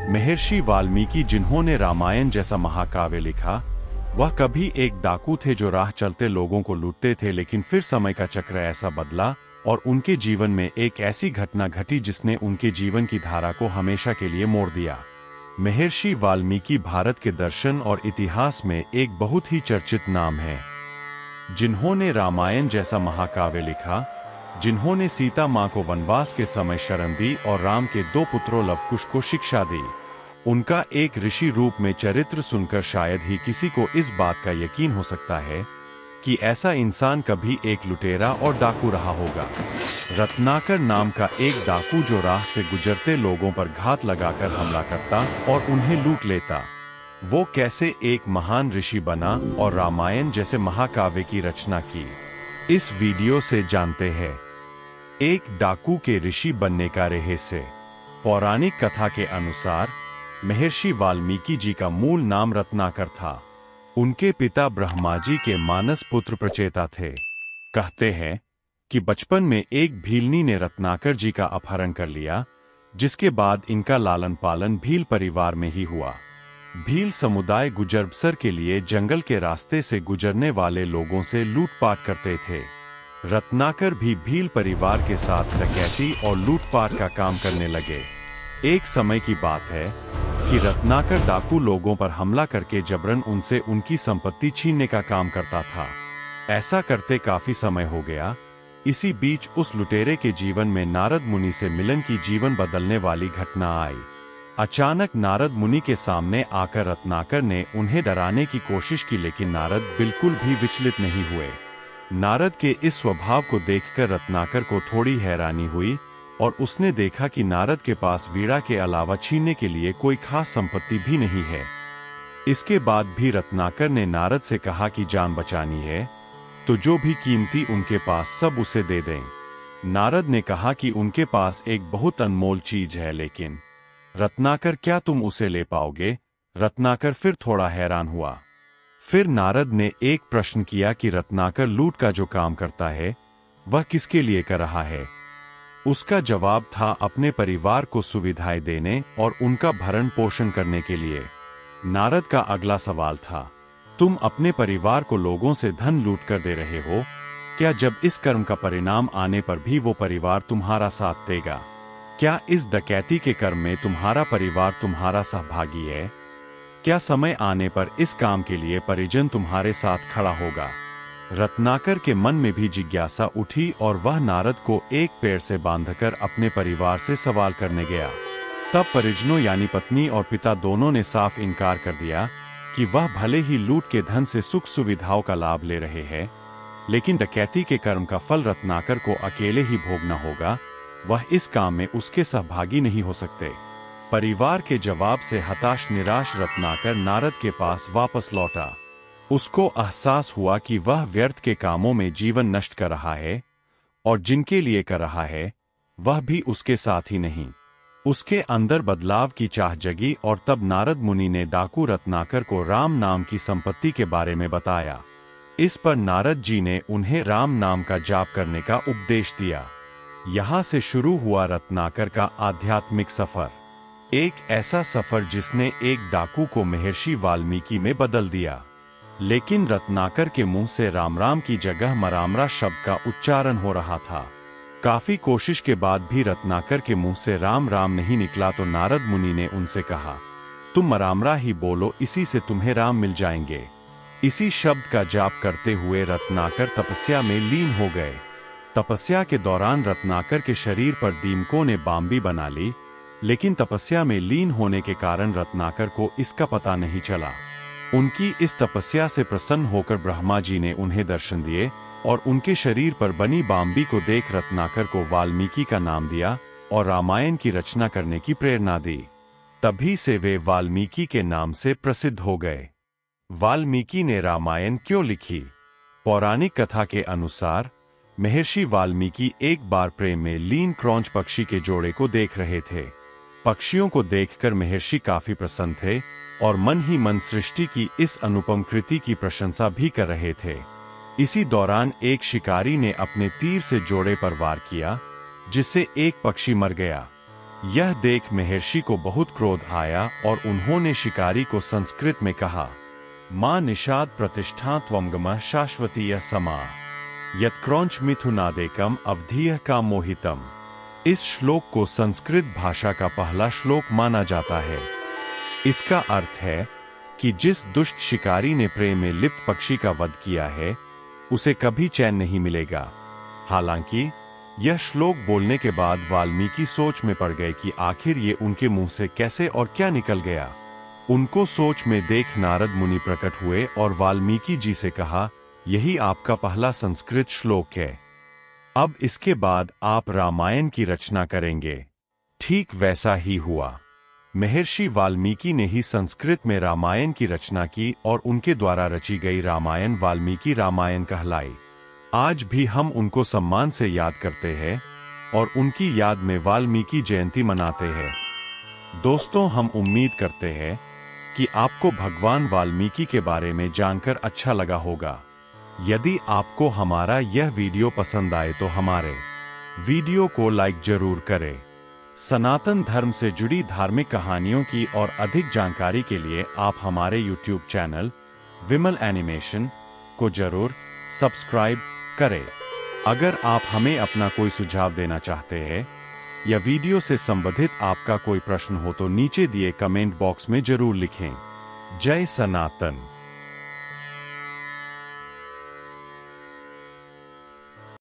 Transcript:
महर्षि वाल्मीकि जिन्होंने रामायण जैसा महाकाव्य लिखा, वह कभी एक डाकू थे जो राह चलते लोगों को लूटते थे, लेकिन फिर समय का चक्र ऐसा बदला और उनके जीवन में एक ऐसी घटना घटी जिसने उनके जीवन की धारा को हमेशा के लिए मोड़ दिया। महर्षि वाल्मीकि भारत के दर्शन और इतिहास में एक बहुत ही चर्चित नाम है, जिन्होंने रामायण जैसा महाकाव्य लिखा, जिन्होंने सीता मां को वनवास के समय शरण दी और राम के 2 पुत्रों लवकुश को शिक्षा दी। उनका एक ऋषि रूप में चरित्र सुनकर शायद ही किसी को इस बात का यकीन हो सकता है कि ऐसा इंसान कभी एक लुटेरा और डाकू रहा होगा। रत्नाकर नाम का एक डाकू जो राह से गुजरते लोगों पर घात लगाकर हमला करता और उन्हें लूट लेता, वो कैसे एक महान ऋषि बना और रामायण जैसे महाकाव्य की रचना की, इस वीडियो से जानते हैं। एक डाकू के ऋषि बनने का रहस्य। पौराणिक कथा के अनुसार महर्षि वाल्मीकि जी का मूल नाम रत्नाकर था। उनके पिता ब्रह्मा जी के मानस पुत्र प्रचेता थे। कहते हैं कि बचपन में एक भीलनी ने रत्नाकर जी का अपहरण कर लिया, जिसके बाद इनका लालन पालन भील परिवार में ही हुआ। भील समुदाय गुजरबसर के लिए जंगल के रास्ते से गुजरने वाले लोगों से लूटपाट करते थे। रत्नाकर भी भील परिवार के साथ डकैती और लूटपाट का काम करने लगे। एक समय की बात है कि रत्नाकर डाकू लोगों पर हमला करके जबरन उनसे उनकी संपत्ति छीनने का काम करता था। ऐसा करते काफी समय हो गया। इसी बीच उस लुटेरे के जीवन में नारद मुनि से मिलन की जीवन बदलने वाली घटना आई। अचानक नारद मुनि के सामने आकर रत्नाकर ने उन्हें डराने की कोशिश की, लेकिन नारद बिल्कुल भी विचलित नहीं हुए। नारद के इस स्वभाव को देखकर रत्नाकर को थोड़ी हैरानी हुई और उसने देखा कि नारद के पास वीणा के अलावा छीनने के लिए कोई खास संपत्ति भी नहीं है। इसके बाद भी रत्नाकर ने नारद से कहा कि जान बचानी है तो जो भी कीमती उनके पास सब उसे दे दें। नारद ने कहा कि उनके पास एक बहुत अनमोल चीज है, लेकिन रत्नाकर क्या तुम उसे ले पाओगे? रत्नाकर फिर थोड़ा हैरान हुआ। फिर नारद ने एक प्रश्न किया कि रत्नाकर लूट का जो काम करता है वह किसके लिए कर रहा है? उसका जवाब था अपने परिवार को सुविधाएं देने और उनका भरण पोषण करने के लिए। नारद का अगला सवाल था, तुम अपने परिवार को लोगों से धन लूट कर दे रहे हो, क्या जब इस कर्म का परिणाम आने पर भी वो परिवार तुम्हारा साथ देगा? क्या इस डकैती के कर्म में तुम्हारा परिवार तुम्हारा सहभागी है? क्या समय आने पर इस काम के लिए परिजन तुम्हारे साथ खड़ा होगा? रत्नाकर के मन में भी जिज्ञासा उठी और वह नारद को एक पेड़ से बांधकर अपने परिवार से सवाल करने गया। तब परिजनों यानी पत्नी और पिता दोनों ने साफ इनकार कर दिया कि वह भले ही लूट के धन से सुख सुविधाओं का लाभ ले रहे हैं, लेकिन डकैती के कर्म का फल रत्नाकर को अकेले ही भोगना होगा। वह इस काम में उसके सहभागी नहीं हो सकते। परिवार के जवाब से हताश निराश रत्नाकर नारद के पास वापस लौटा। उसको एहसास हुआ कि वह व्यर्थ के कामों में जीवन नष्ट कर रहा है और जिनके लिए कर रहा है वह भी उसके साथ ही नहीं। उसके अंदर बदलाव की चाह जगी और तब नारद मुनि ने डाकू रत्नाकर को राम नाम की संपत्ति के बारे में बताया। इस पर नारद जी ने उन्हें राम नाम का जाप करने का उपदेश दिया। यहाँ से शुरू हुआ रत्नाकर का आध्यात्मिक सफर। एक ऐसा सफर जिसने एक डाकू को महर्षि वाल्मीकि में बदल दिया। लेकिन रत्नाकर के मुंह से राम राम की जगह मरामरा शब्द का उच्चारण हो रहा था। काफी कोशिश के बाद भी रत्नाकर के मुंह से राम राम नहीं निकला तो नारद मुनि ने उनसे कहा, तुम मरामरा ही बोलो, इसी से तुम्हें राम मिल जाएंगे। इसी शब्द का जाप करते हुए रत्नाकर तपस्या में लीन हो गए। तपस्या के दौरान रत्नाकर के शरीर पर दीमकों ने बांबी बना ली, लेकिन तपस्या में लीन होने के कारण रत्नाकर को इसका पता नहीं चला। उनकी इस तपस्या से प्रसन्न होकर ब्रह्मा जी ने उन्हें दर्शन दिए और उनके शरीर पर बनी बांबी को देख रत्नाकर को वाल्मीकि का नाम दिया और रामायण की रचना करने की प्रेरणा दी। तभी से वे वाल्मीकि के नाम से प्रसिद्ध हो गए। वाल्मीकि ने रामायण क्यों लिखी? पौराणिक कथा के अनुसार महर्षि वाल्मीकि एक बार प्रेम में लीन क्रौंच पक्षी के जोड़े को देख रहे थे। पक्षियों को देखकर महर्षि काफी प्रसन्न थे और मन ही मन सृष्टि की इस अनुपम कृति की प्रशंसा भी कर रहे थे। इसी दौरान एक शिकारी ने अपने तीर से जोड़े पर वार किया, जिससे एक पक्षी मर गया। यह देख महर्षि को बहुत क्रोध आया और उन्होंने शिकारी को संस्कृत में कहा, मां निषाद प्रतिष्ठा त्वंगम शाश्वतीय समा यत्क्रौंच मिथुनादेकम अवधीय का मोहितम। इस श्लोक को संस्कृत भाषा का पहला श्लोक माना जाता है। इसका अर्थ है कि जिस दुष्ट शिकारी ने प्रेम में लिप्त पक्षी का वध किया है उसे कभी चैन नहीं मिलेगा। हालांकि यह श्लोक बोलने के बाद वाल्मीकि सोच में पड़ गए कि आखिर ये उनके मुंह से कैसे और क्या निकल गया। उनको सोच में देख नारद मुनि प्रकट हुए और वाल्मीकि जी से कहा, यही आपका पहला संस्कृत श्लोक है। अब इसके बाद आप रामायण की रचना करेंगे। ठीक वैसा ही हुआ। महर्षि वाल्मीकि ने ही संस्कृत में रामायण की रचना की और उनके द्वारा रची गई रामायण वाल्मीकि रामायण कहलाई। आज भी हम उनको सम्मान से याद करते हैं और उनकी याद में वाल्मीकि जयंती मनाते हैं। दोस्तों, हम उम्मीद करते हैं कि आपको भगवान वाल्मीकि के बारे में जानकर अच्छा लगा होगा। यदि आपको हमारा यह वीडियो पसंद आए तो हमारे वीडियो को लाइक जरूर करें। सनातन धर्म से जुड़ी धार्मिक कहानियों की और अधिक जानकारी के लिए आप हमारे YouTube चैनल विमल एनिमेशन को जरूर सब्सक्राइब करें। अगर आप हमें अपना कोई सुझाव देना चाहते हैं या वीडियो से संबंधित आपका कोई प्रश्न हो तो नीचे दिए कमेंट बॉक्स में जरूर लिखें। जय सनातन।